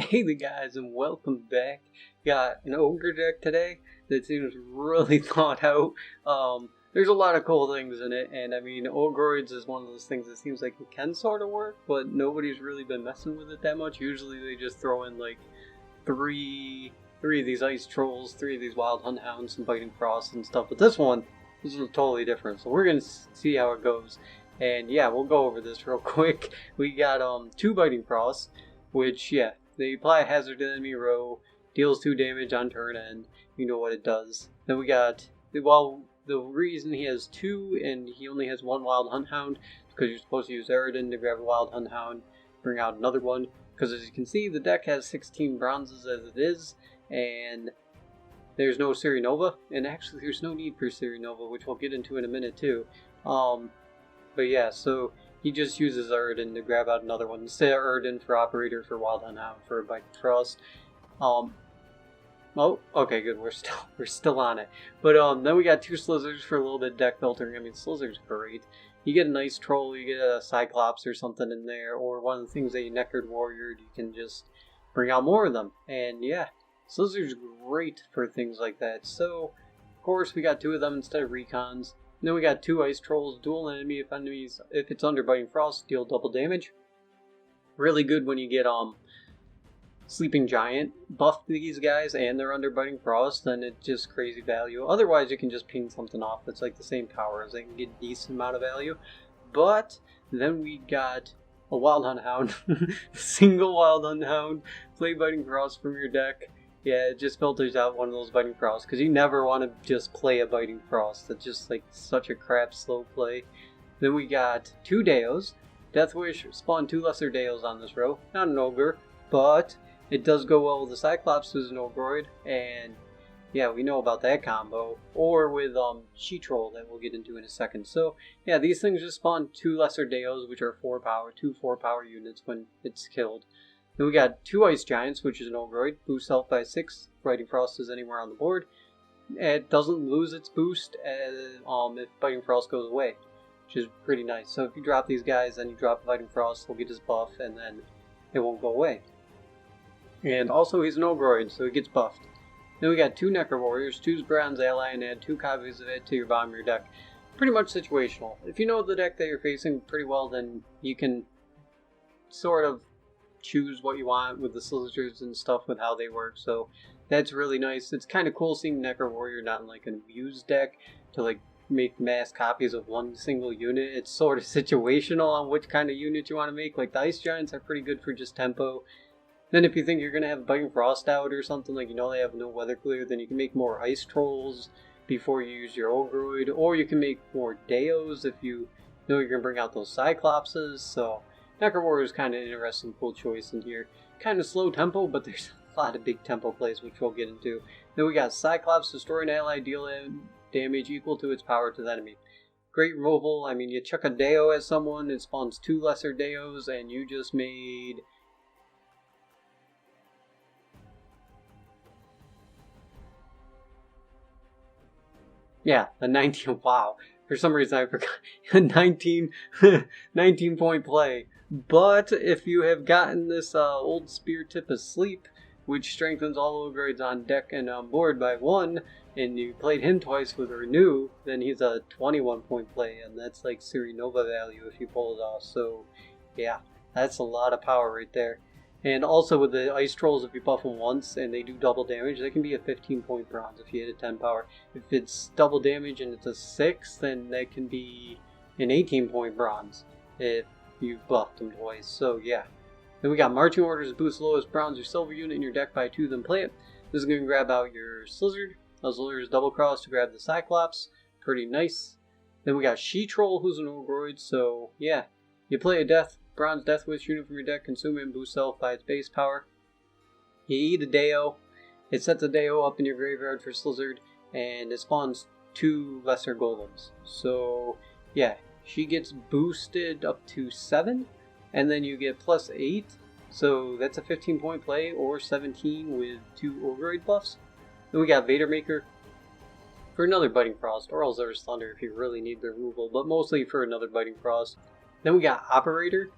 Hey guys, and welcome back. Got an ogre deck today that seems really thought out. There's a lot of cool things in it, and I mean, Ogres is one of those things that seems like it can sort of work, but nobody's really been messing with it that much. Usually they just throw in like three of these ice trolls, three of these wild hunt hounds, some biting frosts and stuff. But this is totally different. So we're gonna see how it goes. And yeah, we'll go over this real quick. We got two biting frosts, which yeah, they apply a hazard to the enemy row, deals 2 damage on turn end. You know what it does. Then we got, well, the reason he has 2 and he only has 1 wild hunt hound is because you're supposed to use Eridan to grab a wild hunt hound, bring out another one. Because as you can see, the deck has 16 bronzes as it is, and there's no Nova, and actually there's no need for Nova, which we'll get into in a minute too. But yeah, so he just uses Eridan to grab out another one. Instead of Eridan for Operator, for Wild Hunt Hound, for Bite Frost. Oh, okay, good. We're still on it. But then we got 2 Slizzers for a little bit of deck filtering. I mean, Slizzer's great. You get a nice troll, you get a Cyclops or something in there, or one of the things that you Neckered Warrior, you can just bring out more of them. And yeah, Slizzer's great for things like that. So, of course, we got 2 of them instead of Recons. And then we got 2 Ice Trolls, dual enemy if it's under Biting Frost, deal double damage. Really good when you get Sleeping Giant, buff these guys and they're under Biting Frost, then it's just crazy value. Otherwise you can just ping something off that's like the same power as they can get a decent amount of value. But then we got a Wild Hunt Hound, single Wild Hunt Hound, play Biting Frost from your deck. Yeah, it just filters out one of those Biting Frosts, because you never want to just play a Biting Frost. That's just like such a crap slow play. Then we got 2 Deos. Death Wish spawned 2 lesser Deos on this row. Not an Ogre, but it does go well with the Cyclops, who's an Ogroid, and yeah, we know about that combo. Or with She-Troll, that we'll get into in a second. So yeah, these things just spawn 2 lesser Deos, which are 4 power, 2 4-power units when it's killed. Then we got 2 Ice Giants, which is an Ogroid, boosts health by 6, Biting Frost is anywhere on the board. It doesn't lose its boost if Biting Frost goes away, which is pretty nice. So if you drop these guys, then you drop Biting Frost, he'll get his buff, and then it won't go away. And also he's an Ogroid, so he gets buffed. Then we got 2 Neckered Warriors, 2's Bronze Ally, and add 2 copies of it to your bottom of your deck. Pretty much situational. If you know the deck that you're facing pretty well, then you can sort of choose what you want with the Slizzers and stuff with how they work, so that's really nice. It's kind of cool seeing Neckered Warrior not in like an abused deck to like make mass copies of one single unit. It's sort of situational on which kind of unit you want to make. Like the Ice Giants are pretty good for just tempo. Then if you think you're going to have Biting Frost out or something, like you know they have no weather clear, then you can make more Ice Trolls before you use your Ogroid, or you can make more Deos if you know you're going to bring out those Cyclopses. So Neckered Warrior is kind of an interesting, cool choice in here. Kind of slow tempo, but there's a lot of big tempo plays, which we'll get into. Then we got Cyclops, destroy an ally, deal damage equal to its power to the enemy. Great removal. I mean, you chuck a Deo at someone, it spawns 2 lesser Deos, and you just made... yeah, a 19, wow. For some reason I forgot, a 19 point play. But if you have gotten this old spear tip asleep, which strengthens all Ogres on deck and on board by 1, and you played him twice with Renew, then he's a 21 point play, and that's like Nova value if you pull it off. So yeah, that's a lot of power right there. And also with the Ice Trolls, if you buff them once and they do double damage, they can be a 15 point bronze if you hit a 10 power. If it's double damage and it's a 6, then that can be an 18 point bronze if you buffed them twice. So yeah. Then we got Marching Orders, boost lowest bronze or silver unit in your deck by 2, then play it. This is going to grab out your Slizzard. Slizzard's double cross to grab the Cyclops. Pretty nice. Then we got She-Troll, who's an Ogroid. So yeah, you play a Bronze Death Wish unit from your deck, consume it and boost health by its base power. You eat a Deo. It sets a Deo up in your graveyard for Slizzard, and it spawns 2 lesser golems. So yeah, she gets boosted up to 7, and then you get plus 8. So that's a 15 point play, or 17 with 2 Ogroid buffs. Then we got Vader Maker for another Biting Frost, or Elzar's Thunder if you really need the removal, but mostly for another Biting Frost. Then we got Operator.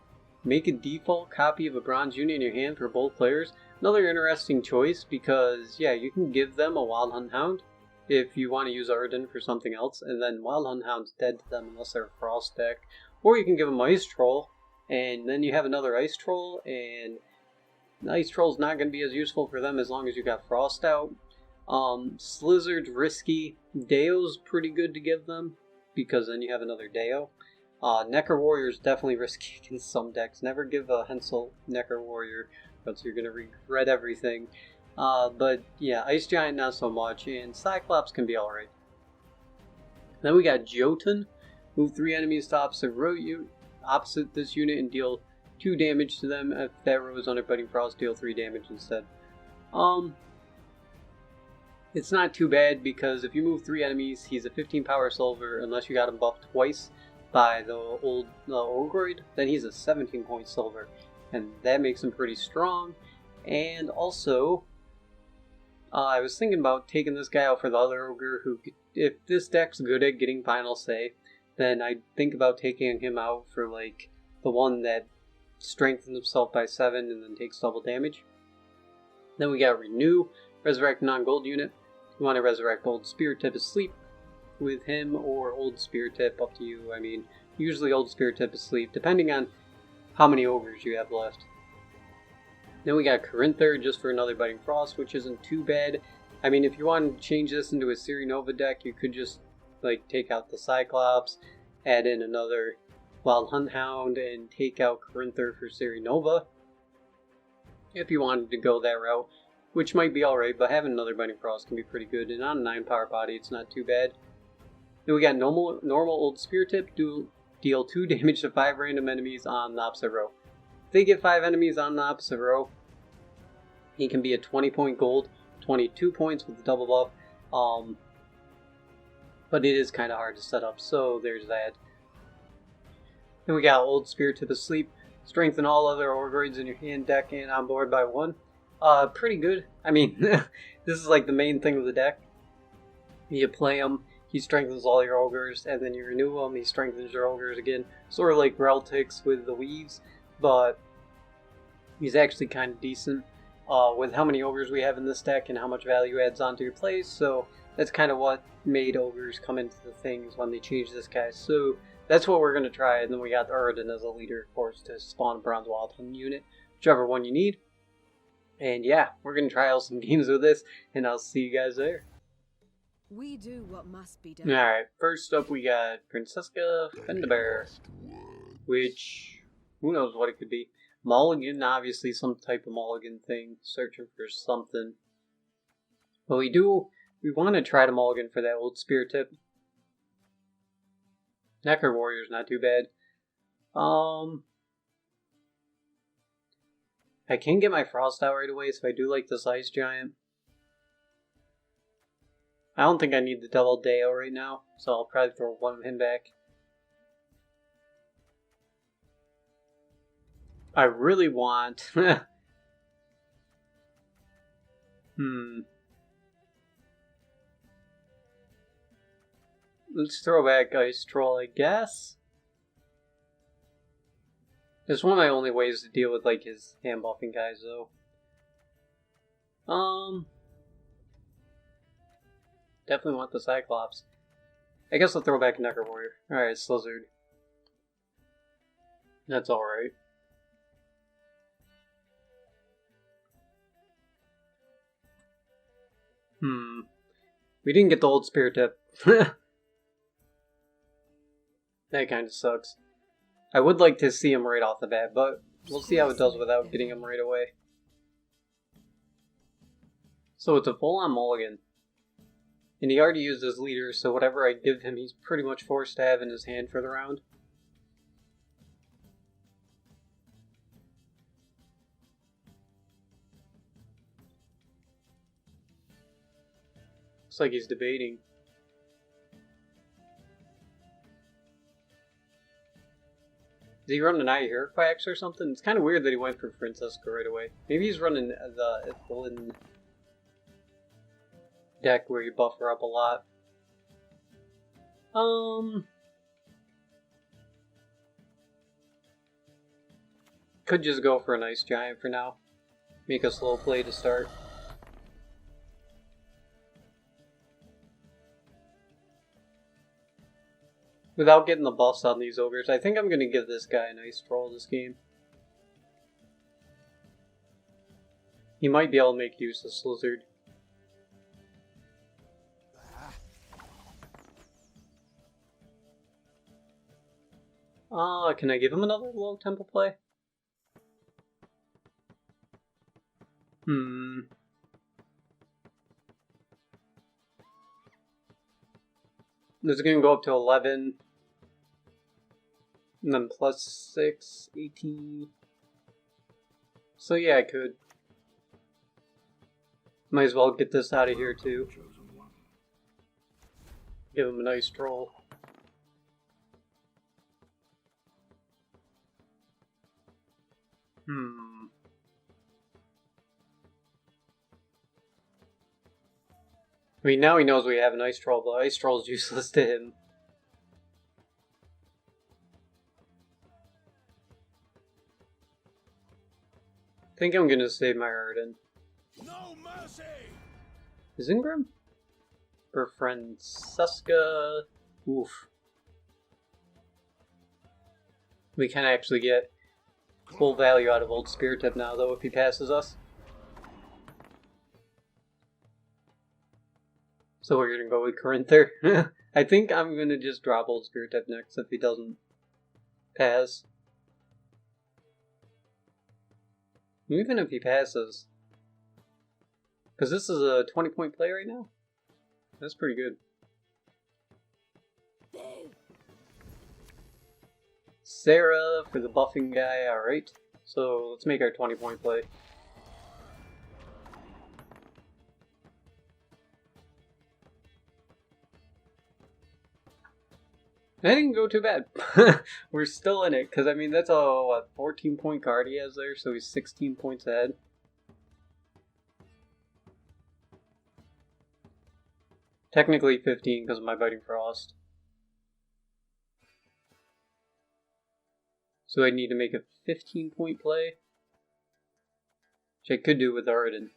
Make a default copy of a bronze unit in your hand for both players. Another interesting choice because, yeah, you can give them a Wild Hunt Hound if you want to use Arden for something else, and then Wild Hunt Hound's dead to them unless they're a Frost deck. Or you can give them Ice Troll, and then you have another Ice Troll, and the Ice Troll's not going to be as useful for them as long as you got Frost out. Slizzard's risky. Deo's pretty good to give them, because then you have another Deo. Necker Warrior's definitely risky against some decks. Never give a Hensel Necker Warrior, else you're going to regret everything. But yeah, Ice Giant not so much, and Cyclops can be alright. Then we got Jotun. Move 3 enemies to opposite this unit and deal 2 damage to them. If that row is under Biting Frost, deal 3 damage instead. It's not too bad because if you move 3 enemies, he's a 15 power silver unless you got him buffed twice by the old Ogres, then he's a 17 point silver, and that makes him pretty strong. And also, I was thinking about taking this guy out for the other Ogre, who, if this deck's good at getting final say, then I'd think about taking him out for like the one that strengthens himself by 7 and then takes double damage. Then we got Renew, resurrect non-gold unit. You want to resurrect Old Spirit Tip Asleep with him, or Old Spirit Tip, up to you. I mean, usually Old Spirit Tip Asleep, depending on how many Ogres you have left. Then we got Corinther, just for another Biting Frost, which isn't too bad. I mean, if you want to change this into a Siri Nova deck, you could just like take out the Cyclops, add in another Wild Hunt Hound, and take out Corinther for Siri Nova. If you wanted to go that route, which might be alright, but having another Biting Frost can be pretty good, and on a 9 power body, it's not too bad. Then we got normal Old Spirit Tip, deal 2 damage to 5 random enemies on the opposite row. If they get 5 enemies on the opposite row, he can be a 20 point gold, 22 points with the double buff, but it is kind of hard to set up, so there's that. Then we got Old Spirit Tip Asleep, strengthen all other Orgres in your hand, deck, and on board by 1. Pretty good. I mean, this is like the main thing of the deck. You play him, he strengthens all your Ogres, and then you renew him, he strengthens your Ogres again. Sort of like Reltix with the Weaves, but he's actually kind of decent with how many Ogres we have in this deck and how much value adds onto your plays, so that's kind of what made Ogres come into the things when they changed this guy. So that's what we're going to try, and then we got Arden as a leader, of course, to spawn a Bronze Wild Hunt unit, whichever one you need. And yeah, we're going to try out some games with this, and I'll see you guys there. We do what must be done. Alright, first up we got Francesca Fenderbear, which, who knows what it could be. Mulligan, obviously some type of mulligan thing, searching for something. But we want to try to mulligan for that Old Spirit Tip. Necker Warrior's not too bad. I can get my Frost out right away, so I do like this Ice Giant. I don't think I need the double Deo right now, so I'll probably throw one of him back. I really want... Let's throw back Ice Troll, I guess. It's one of my only ways to deal with like his hand buffing guys, though. Definitely want the Cyclops. I guess I'll throw back a Necker Warrior. Alright, Slizzard. That's alright. We didn't get the Old Spirit Tip. That kind of sucks. I would like to see him right off the bat, but we'll see how it does without getting him right away. So it's a full-on mulligan. And he already used his leader, so whatever I give him, he's pretty much forced to have in his hand for the round. Looks like he's debating. Is he running Eye Herquax or something? It's kind of weird that he went for Francesca right away. Maybe he's running the Ethelyn deck where you buff her up a lot. Could just go for an Ice Giant for now. Make a slow play to start. Without getting the buffs on these ogres, I think I'm going to give this guy a nice troll this game. He might be able to make use of Slizzard. Can I give him another low tempo play? This is going to go up to 11. And then plus 6, 18. So yeah, I could. Might as well get this out of here too. Give him a nice troll. I mean, now he knows we have an ice troll, but ice troll is useless to him. I think I'm gonna save my Arden. No mercy! Is Ingram? Her friend Suska. Oof. We can actually get full value out of Old Spirit Tip now, though, if he passes us. So we're gonna go with Corinther. I think I'm gonna just drop Old Spirit Tip next if he doesn't pass. Even if he passes. Because this is a 20-point play right now. That's pretty good. Sarah for the buffing guy, alright. So let's make our 20-point play. That didn't go too bad. We're still in it, because I mean, that's a, what, 14-point card he has there, so he's 16 points ahead. Technically 15 because of my Biting Frost. So I need to make a 15-point play, which I could do with Arden.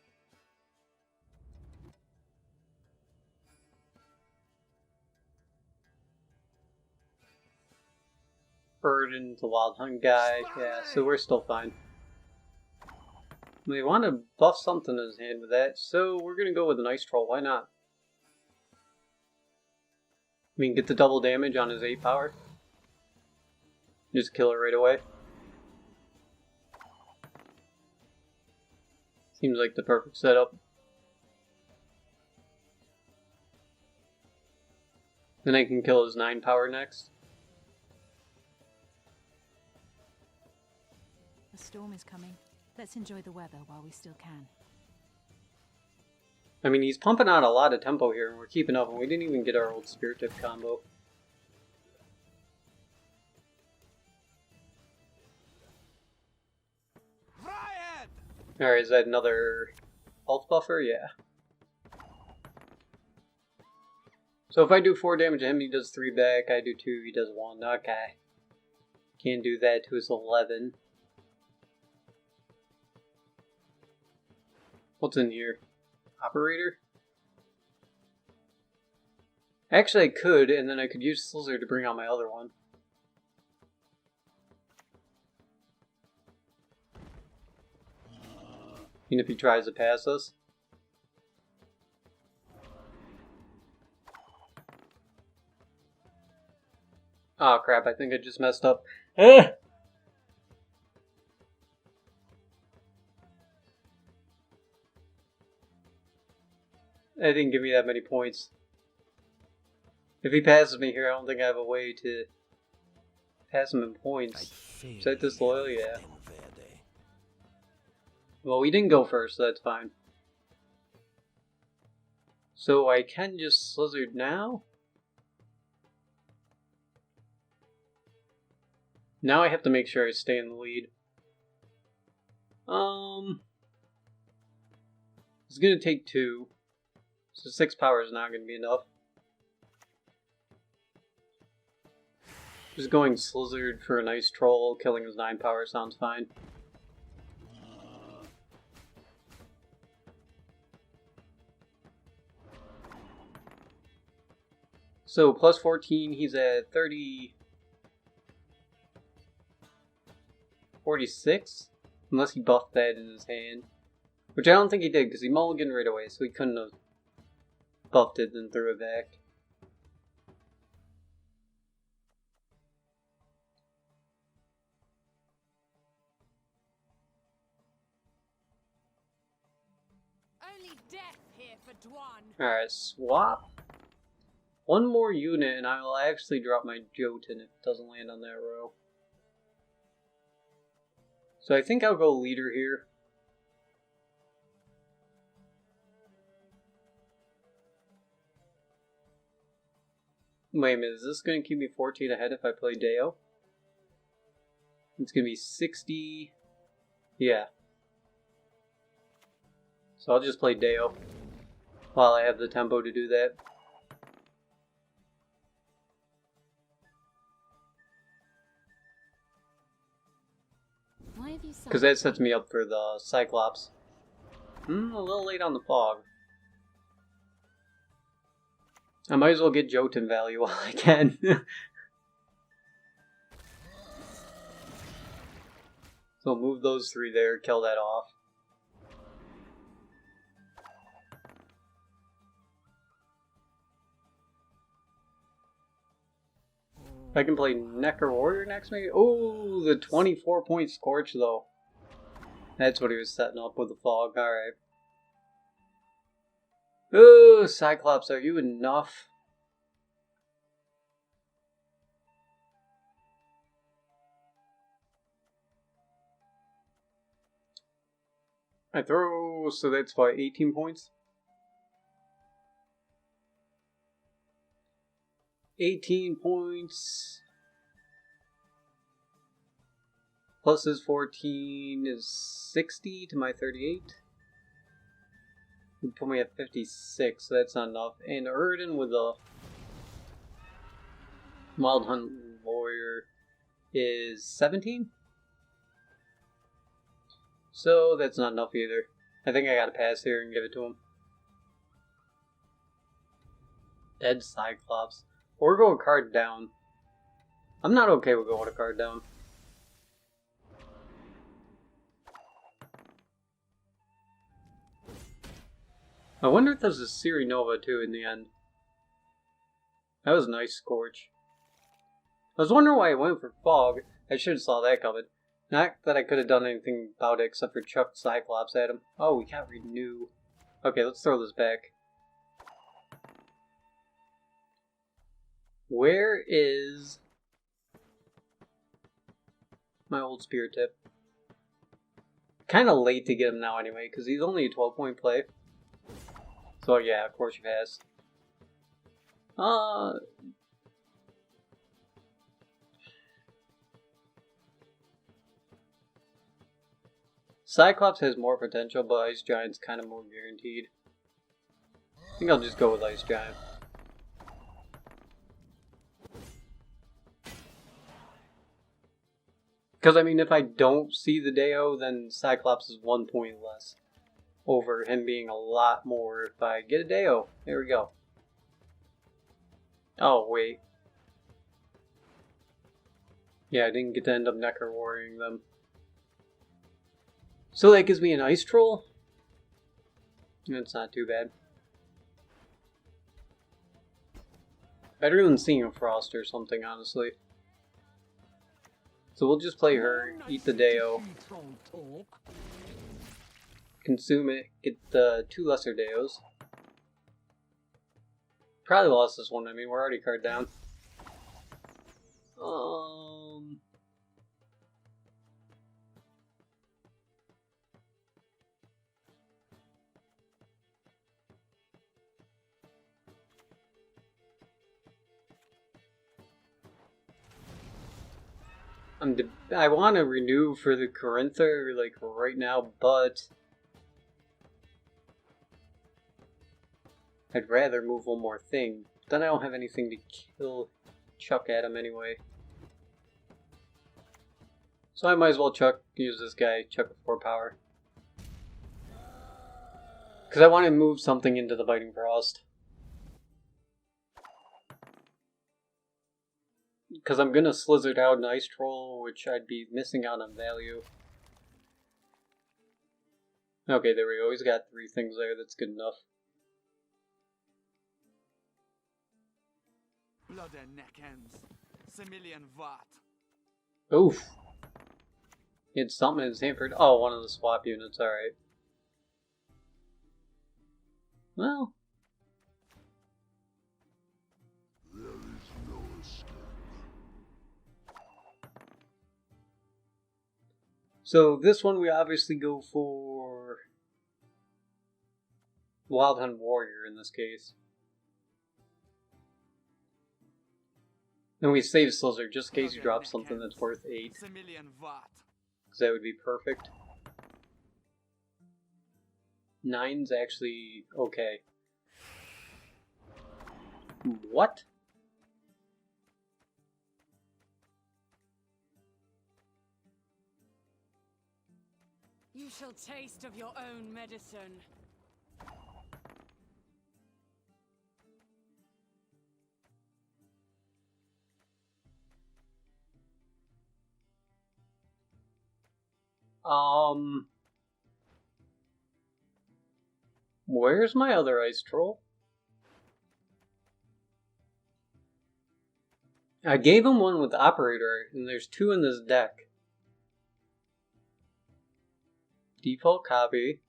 Arden, the Wild Hunt guy, yeah, so we're still fine. We want to buff something in his hand with that, so we're going to go with an Ice Troll, why not? I mean, get the double damage on his 8 power. Just kill it right away. Seems like the perfect setup. Then I can kill his 9 power next. The storm is coming. Let's enjoy the weather while we still can. I mean, he's pumping out a lot of tempo here, and we're keeping up, and we didn't even get our Old Spirit Tip combo. Alright, is that another health buffer? Yeah. So if I do 4 damage to him, he does 3 back. I do 2, he does 1. Okay. Can't do that to his 11. What's in here? Operator? Actually, I could, and then I could use Slizzard to bring out my other one. Even if he tries to pass us. Oh crap, I think I just messed up. Ah! That didn't give me that many points. If he passes me here, I don't think I have a way to pass him in points. Is that disloyal? Yeah. Well, we didn't go first, so that's fine. So I can just Slizzard now? Now I have to make sure I stay in the lead. It's gonna take 2. So 6 power is not going to be enough. Just going Slizzard for a nice troll, killing his 9 power sounds fine. So plus 14, he's at 30... 46? Unless he buffed that in his hand. Which I don't think he did, because he mulliganed right away, so he couldn't have buffed it and threw it back. Only death here for Dwan. Alright, swap. One more unit and I will actually drop my Jotun if it doesn't land on that row. So I think I'll go leader here. Wait a minute, is this going to keep me 14 ahead if I play Deo? It's going to be 60... Yeah. So I'll just play Deo while I have the tempo to do that. Because that sets me up for the Cyclops. A little late on the fog. I might as well get Jotun value while I can. So move those three there, kill that off. If I can play Necker Warrior next maybe? Oh, the 24-point Scorch though. That's what he was setting up with the fog, alright. Ooh, Cyclops, are you enough? I throw, so that's why 18 points? 18 points. Plus his 14 is 60 to my 38. Would put me at 56, so that's not enough. And Erden with a Wild Hunt Warrior is 17. So that's not enough either. I think I gotta pass here and give it to him. Dead Cyclops. Or go a card down. I'm not okay with going a card down. I wonder if there's a Siri Nova too in the end. That was a nice Scorch. I was wondering why I went for Fog. I should have saw that coming. Not that I could have done anything about it except for chuck Cyclops at him. Oh, we can't renew. Okay, let's throw this back. Where is my old Spirit Tip? Kind of late to get him now anyway, because he's only a 12-point play. So yeah, of course you pass. Cyclops has more potential, but Ice Giant's kind of more guaranteed. I think I'll just go with Ice Giant. Because, I mean, if I don't see the Deo, then Cyclops is 1 point less. Over him being a lot more if I get a Deo. There we go. Oh, wait. Yeah, I didn't get to end up Necker Warrioring them. So that gives me an Ice Troll? That's not too bad. Better than seeing a Frost or something, honestly. So we'll just play her, eat the Deo, consume it, get the 2 lesser Deos. Probably lost this one, I mean, we're already card down. I want to renew for the Corintha, like, right now, but I'd rather move one more thing. Then I don't have anything to kill Chuck at him anyway. So I might as well use this guy, Chuck with 4 power. Because I want to move something into the Biting Frost. because I'm gonna slizzard out an ice troll, which I'd be missing out on value. Okay, there we go. He's got 3 things there. That's good enough. Blood and neck ends. Similian Vat. Oof. He had something in his hand for it. Oh, one of the swap units. Alright. Well. There is no escape. So this one we obviously go for Wild Hunt Warrior in this case. And we save Slizzard just in case you drop something that's worth 8. Because that would be perfect. 9's actually okay. What? You shall taste of your own medicine. Where's my other ice troll? I gave him one with operator, and there's 2 in this deck. Default copy.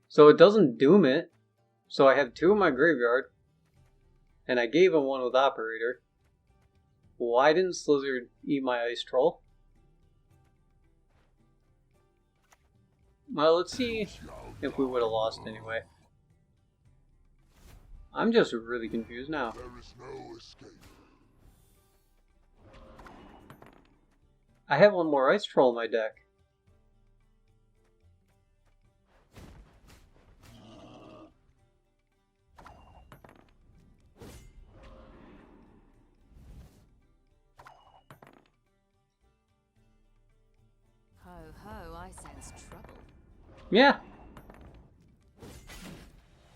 So it doesn't doom it. So I have 2 in my graveyard. And I gave him one with operator. Why didn't Slizzard eat my ice troll? Well, let's see if we would have lost anyway. I'm just really confused now. There is no escape. I have one more ice troll in my deck. Ho ho, I sense trouble. Yeah.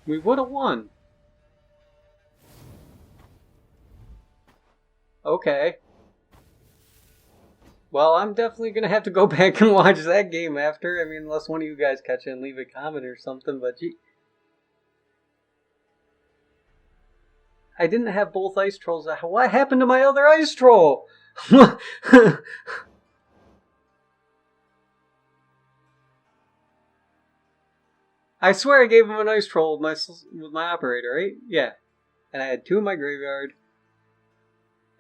We would have won. Okay. Well, I'm definitely gonna have to go back and watch that game after. I mean, unless one of you guys catch it and leave a comment or something, but gee. I didn't have both ice trolls. What happened to my other ice troll? I swear I gave him an ice troll with my operator, right? Yeah. And I had 2 in my graveyard.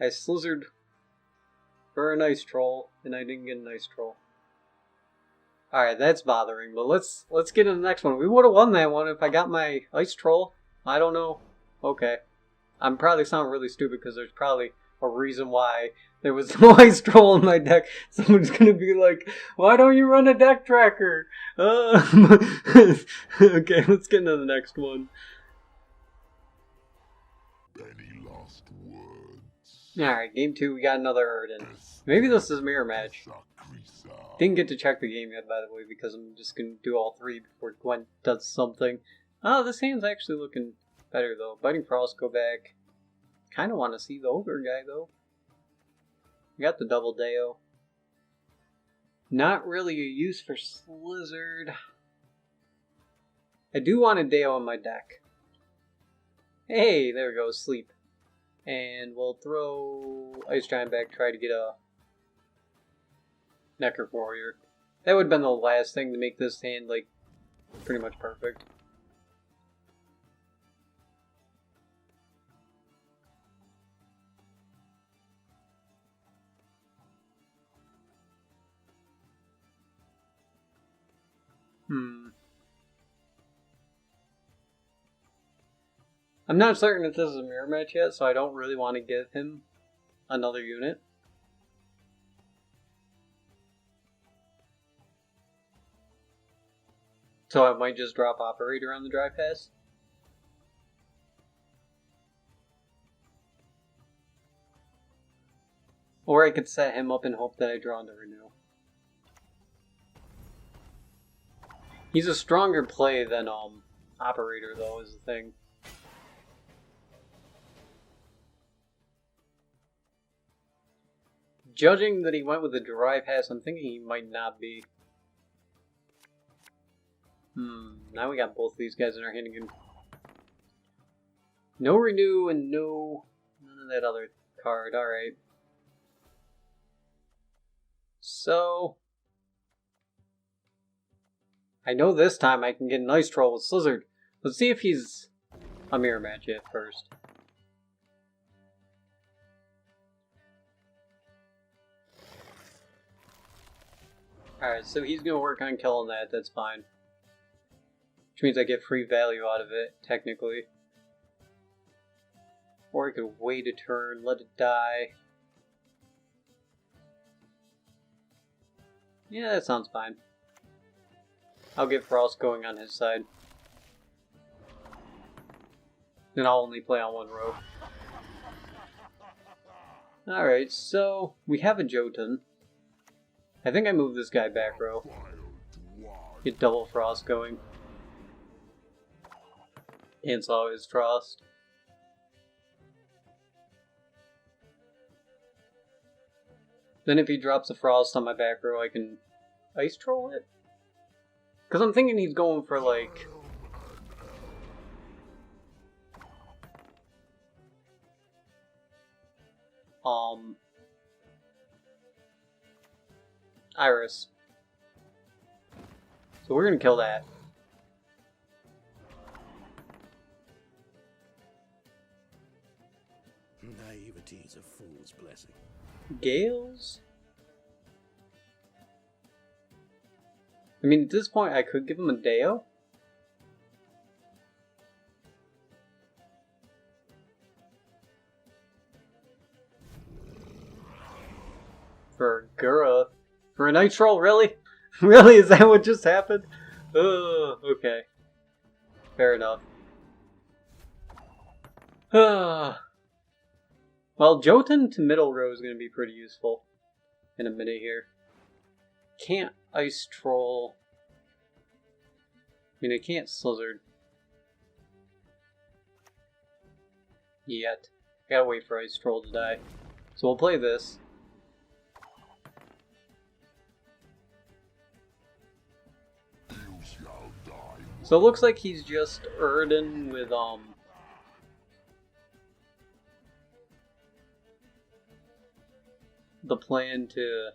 I slizzard for an ice troll, and I didn't get an ice troll. Alright, that's bothering, but let's get to the next one. We would have won that one if I got my ice troll. I don't know. Okay. I'm probably sounding really stupid because there's probably a reason why there was no ice troll in my deck. Someone's gonna be like, why don't you run a deck tracker? Okay, let's get into the next one. Any last words? Alright, game 2, we got another Erden. Maybe this is a mirror match. Didn't get to check the game yet, by the way, because I'm just gonna do all 3 before Gwent does something. Oh, this hand's actually looking better, though. Biting Frost, go back. Kinda want to see the Ogre guy, though. We got the double Deo. Not really a use for Slizzard. I do want a Deo in my deck. Hey, there we go, sleep. And we'll throw Ice Giant back, try to get a Necro Warrior. That would have been the last thing to make this hand, like, pretty much perfect. I'm not certain if this is a mirror match yet, so I don't really want to give him another unit. So I might just drop Operator on the dry pass. Or I could set him up and hope that I draw into Renew. He's a stronger play than Operator, though, is the thing. Judging that he went with the dry pass, I'm thinking he might not be. Now we got both of these guys in our hand again. No renew and no... none of that other card, alright. So... I know this time I can get an Ice Troll with Slizzard. Let's see if he's a mirror match yet first. Alright, so he's gonna work on killing that, that's fine. Which means I get free value out of it, technically. Or I could wait a turn, let it die. Yeah, that sounds fine. I'll get Frost going on his side. Then I'll only play on one row. Alright, so we have a Jotun. I think I moved this guy back row. Get double Frost going. Cancel his Frost. Then if he drops a Frost on my back row, I can Ice Troll it? Because I'm thinking he's going for like... Iris. So we're gonna kill that. Naivety is a fool's blessing. Gales? I mean, at this point I could give him a Deo. For Gura. For a Night Troll, really? Really? Is that what just happened? Okay. Fair enough. Well, Jotun to middle row is going to be pretty useful in a minute here. Can't Ice Troll. I mean, I can't Slizzard. Yet. I gotta wait for Ice Troll to die. So we'll play this. So it looks like he's just Erden with, the plan to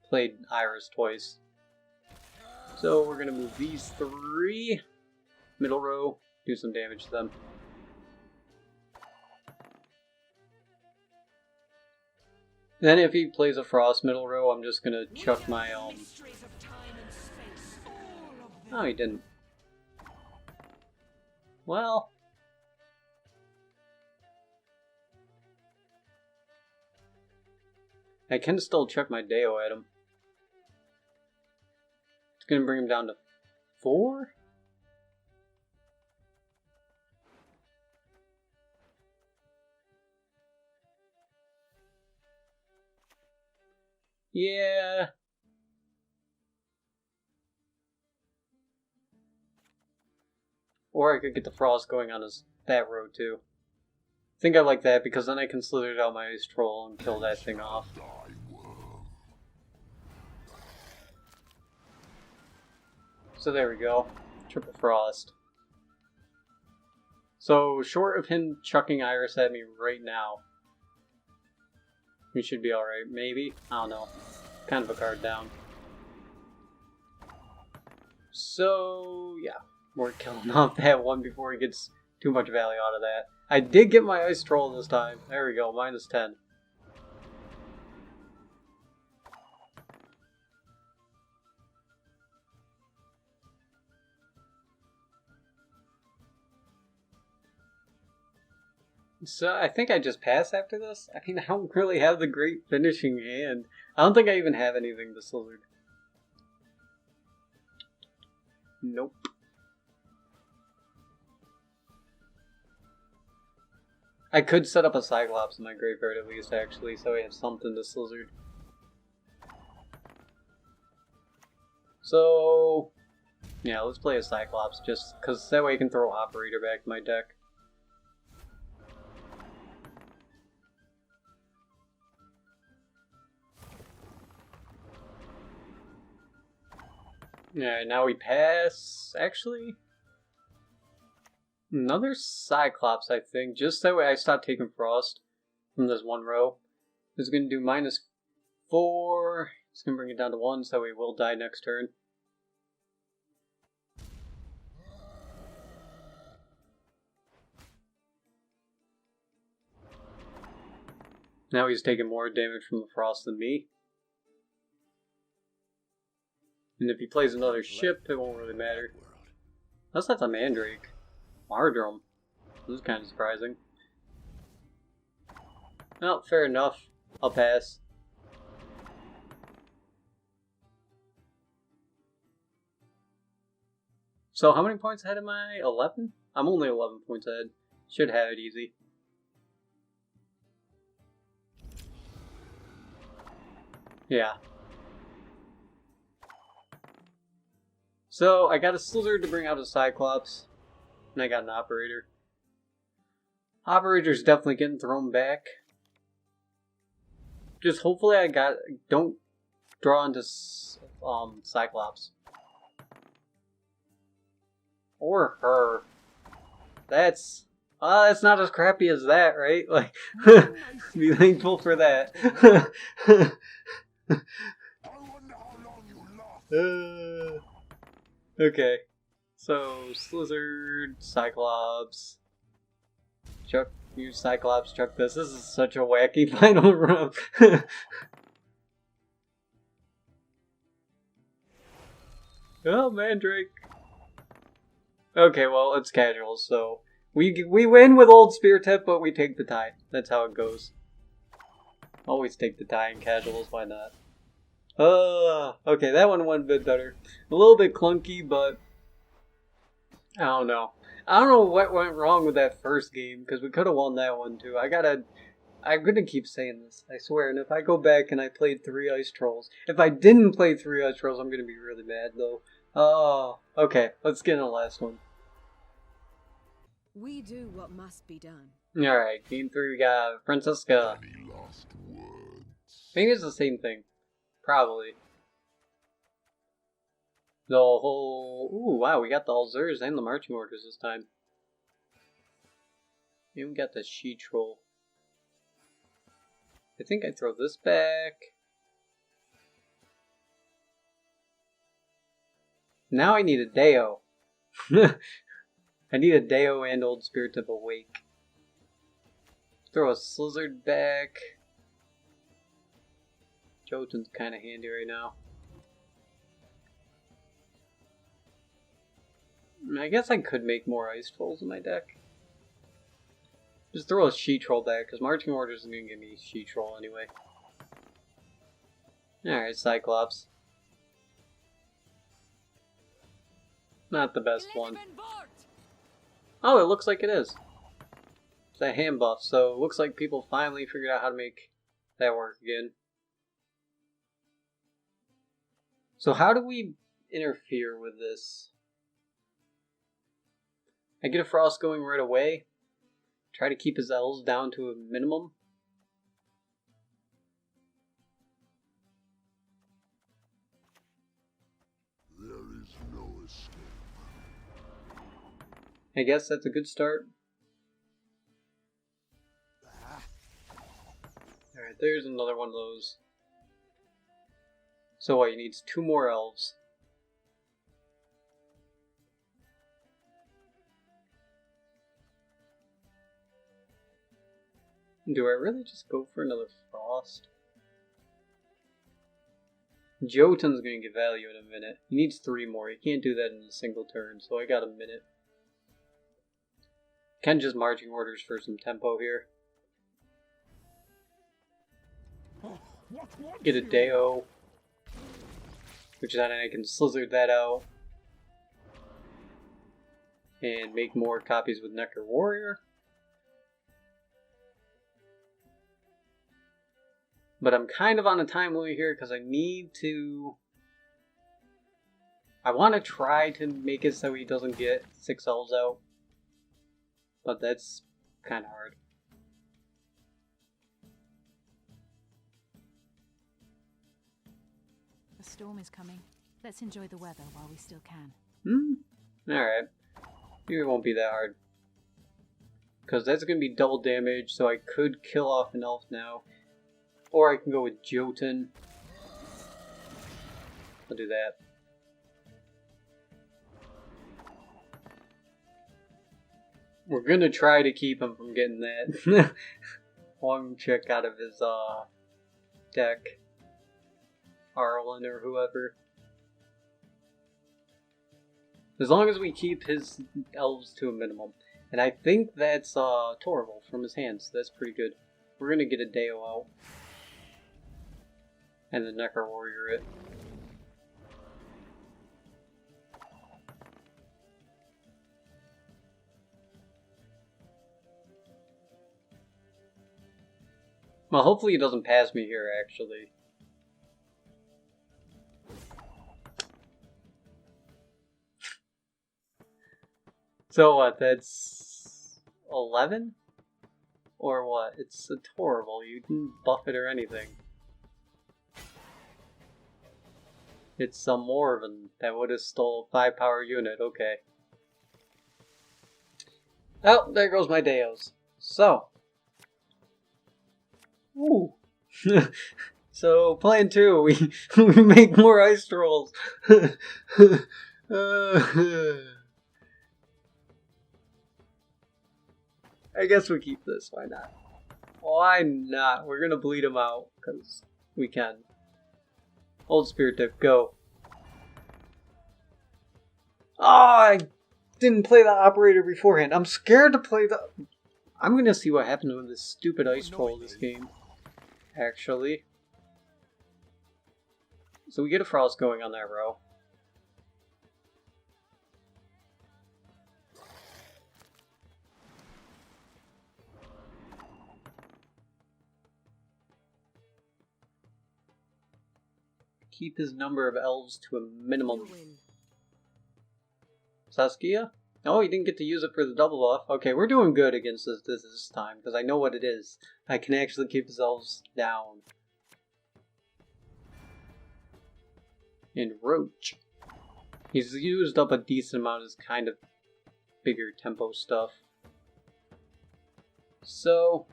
play Iris twice. So we're gonna move these three. Middle row, do some damage to them. Then if he plays a Frost middle row, I'm just gonna chuck my, Oh, he didn't. Well... I can still chuck my Deo at him. It's gonna bring him down to 4? Yeah... Or I could get the Frost going on that row too. I think I like that because then I can slither out my Ice Troll and kill that thing off. So there we go. Triple Frost. So short of him chucking Iris at me right now, we should be alright. Maybe? I don't know. Kind of a card down. So yeah. We're killing off that one before he gets too much value out of that. I did get my Ice Troll this time. There we go, -10. So I think I just pass after this. I mean, I don't really have the great finishing hand. I don't think I even have anything to Slizzard. Nope. I could set up a Cyclops in my graveyard at least, actually, so I have something to Slizzard. So, yeah, let's play a Cyclops, just because that way I can throw Operator back in my deck. Alright, now we pass. Actually, another Cyclops, I think. Just that way I stop taking Frost from this one row. It's going to do -4. It's going to bring it down to 1, so we will die next turn. Now he's taking more damage from the Frost than me. And if he plays another ship, it won't really matter. Unless that's a Mandrake. Mardrum. This is kind of surprising. No, fair enough. I'll pass. So how many points ahead am I? 11? I'm only 11 points ahead. Should have it easy. Yeah. So I got a Slizzard to bring out a Cyclops. And I got an Operator. Operator's definitely getting thrown back. Just hopefully don't draw into Cyclops. Or her. That's not as crappy as that, right? Like, be thankful for that. Okay. So, Slizzard, Cyclops. Chuck, you Cyclops, chuck this. This is such a wacky final round. Oh, Mandrake. Okay, well, it's casual, so we win with Old Spear Tip, but we take the tie. That's how it goes. Always take the tie in casuals, why not? Okay, that one went a bit better. A little bit clunky, but I don't know. I don't know what went wrong with that first game, because we could have won that one too. I'm gonna keep saying this, I swear, and if I go back and I played 3 Ice Trolls, if I didn't play 3 Ice Trolls, I'm gonna be really mad though. Oh, okay, let's get in the last one. We do what must be done. Alright, game 3 we got Francesca. Any last words? Maybe it's the same thing. Probably. The whole... Ooh, wow, we got the Alzurs and the Marching Orders this time. And we got the She-Troll. I think I throw this back. Now I need a Deo. I need a Deo and Old Spirit Tip Awake. Throw a Slizzard back. Jotun's kind of handy right now. I guess I could make more Ice Trolls in my deck. Just throw a She-Troll back, because Marching Orders is going to give me She-Troll anyway. Alright, Cyclops. Not the best one. Oh, it looks like it is. It's a hand buff, so it looks like people finally figured out how to make that work again. So how do we interfere with this? I get a Frost going right away. Try to keep his L's down to a minimum. There is no escape. I guess that's a good start. Alright, there's another one of those. So what, he needs 2 more elves. Do I really just go for another Frost? Jotun's gonna get value in a minute. He needs 3 more. He can't do that in a single turn, so I got a minute. Can just Marching Orders for some tempo here. Get a Deo. Which then I can Slizzard that out. And make more copies with Necker Warrior. But I'm kind of on a time limit here because I need to... I want to try to make it so he doesn't get 6 elves out. But that's kind of hard. The storm is coming. Let's enjoy the weather while we still can. Alright. Maybe it won't be that hard. Because that's going to be double damage, so I could kill off an elf now. Or I can go with Jotun. I'll do that. We're going to try to keep him from getting that one chick out of his deck. Arlen or whoever. As long as we keep his elves to a minimum. And I think that's Torval from his hands, so that's pretty good. We're gonna get a Deo out. And the Necro Warrior it. Well, hopefully he doesn't pass me here, actually. So what, that's 11? Or what? It's adorable, you didn't buff it or anything. It's a Morven that would have stole 5-power unit, okay. Oh, there goes my Deos. So. Ooh. So, plan 2, we make more ice trolls. I guess we keep this, why not? Why not? We're gonna bleed him out, because we can. Old Spirit Tip, go. Oh, I didn't play the operator beforehand. I'm scared to play the... I'm gonna see what happens with this stupid ice troll this game. Actually. So we get a frost going on that row. Keep his number of elves to a minimum. Saskia? Oh, he didn't get to use it for the double buff. Okay, we're doing good against this time, because I know what it is. I can actually keep his elves down. And Roach. He's used up a decent amount of his kind of bigger tempo stuff. So...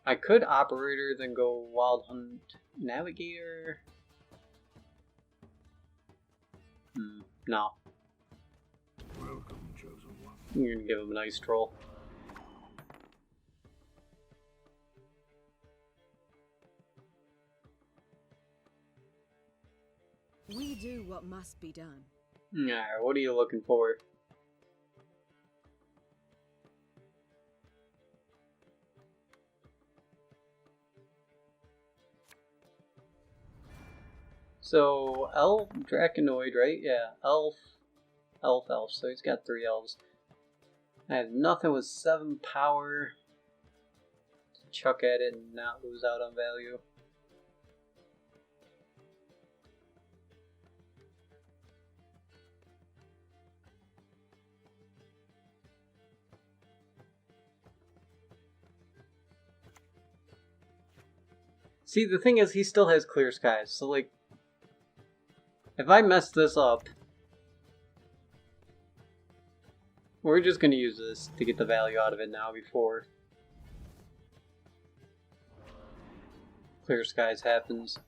I could Operator, then go Wild Hunt Navigator. No. Welcome, chosen one. You're gonna give him an ice troll. We do what must be done. Alright, what are you looking for? So, Elf, Draconoid, right? Yeah, Elf. So he's got 3 elves. I have nothing with 7 power to chuck at it and not lose out on value. See, the thing is, he still has clear skies, so like, if I mess this up, we're just gonna use this to get the value out of it now before clear skies happens.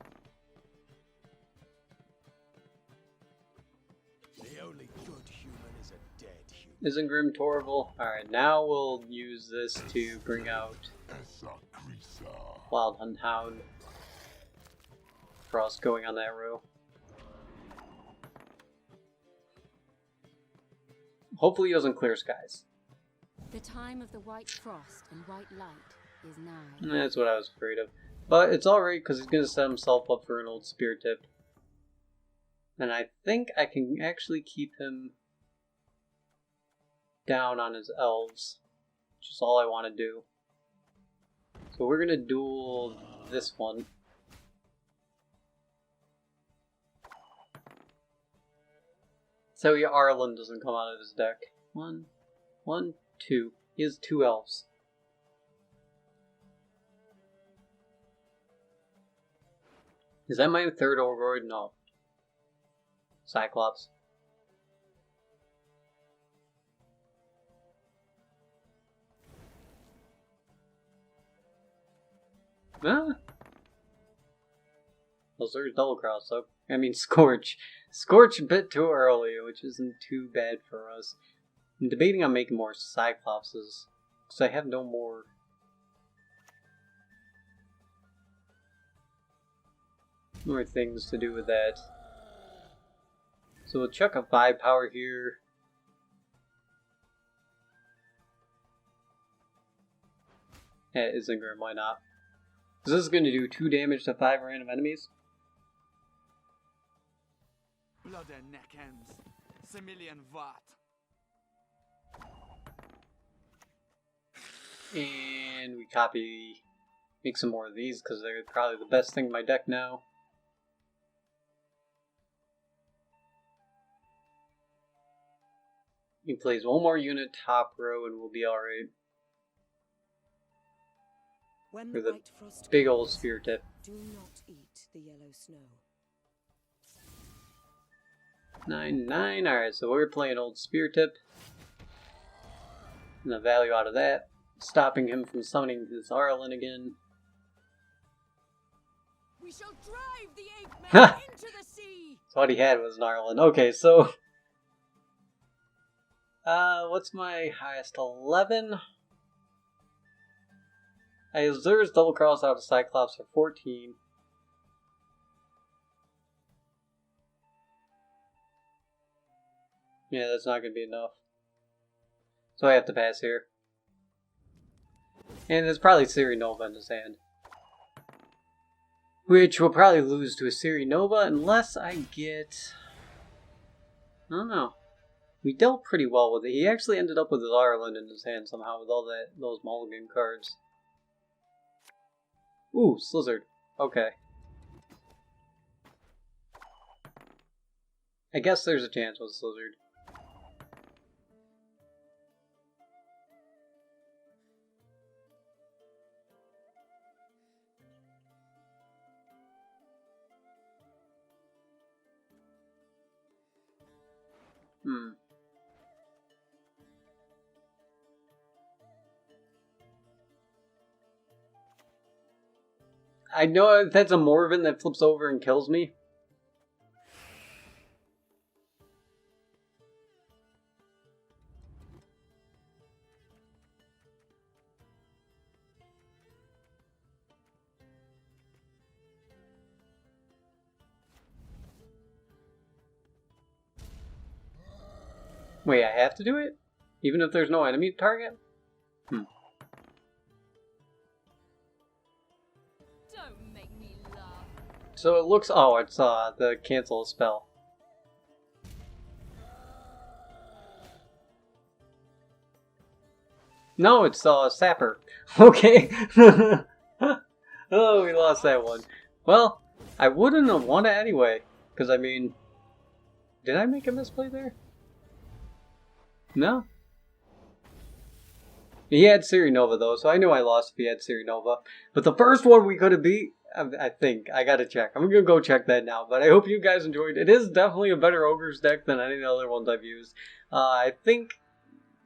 The only good human is a dead human. Isn't Grim Torval? Alright, now we'll use this to bring out Wild Hunt Hound. Frost going on that row. Hopefully he doesn't clear skies. The time of the white frost and white light is nigh. That's what I was afraid of. But it's alright because he's going to set himself up for an old Spear Tip. And I think I can actually keep him down on his elves. Which is all I want to do. So we're going to duel this one. So yeah, Arlen doesn't come out of his deck. 1, 2. He has 2 elves. Is that my third Orgroid? No. Cyclops. Huh? Well, there's double cross, so I mean Scorch. Scorch a bit too early, which isn't too bad for us. I'm debating on making more Cyclopses, because I have no more. More things to do with that. So we'll chuck a 5 power here. Yeah, Isengrim, why not? Because this is going to do 2 damage to 5 random enemies. Blood and neck ends. Similian Vat. And we copy, make some more of these because they're probably the best thing in my deck now. He plays one more unit top row and we'll be alright. When For the the white frost big old comes, spear tip. do not eat the yellow snow. 9/9. Alright, so we're playing old spear tip. And the value out of that, stopping him from summoning his Arlen again. We shall drive the ape men into the sea. So what he had was an Arlen. Okay, so what's my highest? 11? There's double cross out of Cyclops for 14. Yeah, that's not going to be enough. So I have to pass here. And there's probably Siri Nova in his hand. Which will probably lose to a Siri Nova unless I get... I don't know. We dealt pretty well with it. He actually ended up with his Ireland in his hand somehow with all those mulligan cards. Ooh, Slizzard. Okay. I guess there's a chance with Slizzard. I know that's a Morven that flips over and kills me. Wait, I have to do it? Even if there's no enemy target? Don't make me laugh. So it looks... Oh, it's the cancel spell. No, it's Sapper. Okay. Oh, we lost that one. Well, I wouldn't have won it anyway. Because, I mean... Did I make a misplay there? No. He had Siri Nova though, so I knew I lost if he had Siri Nova. But the first one we could have beat, I think. I gotta check. I'm gonna go check that now. But I hope you guys enjoyed. It is definitely a better Ogres deck than any of the other ones I've used. I think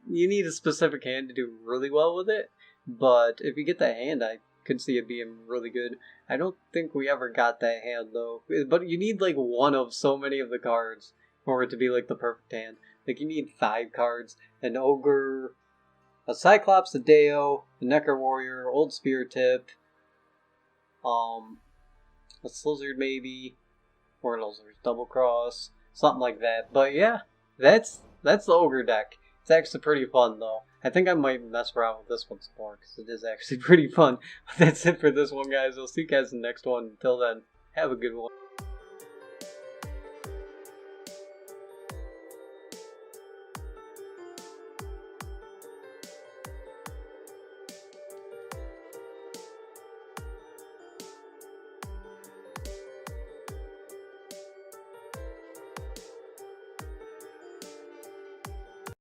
you need a specific hand to do really well with it. But if you get that hand, I could see it being really good. I don't think we ever got that hand though. But you need like one of so many of the cards for it to be like the perfect hand. Like, you need 5 cards, an Ogre, a Cyclops, a Deo, a Necker Warrior, Old Spear Tip, a Slizzard maybe, or an Double Cross, something like that. But yeah, that's the Ogre deck. It's actually pretty fun though. I think I might mess around with this one some more, because it is actually pretty fun. But that's it for this one, guys. I'll see you guys in the next one. Until then, have a good one.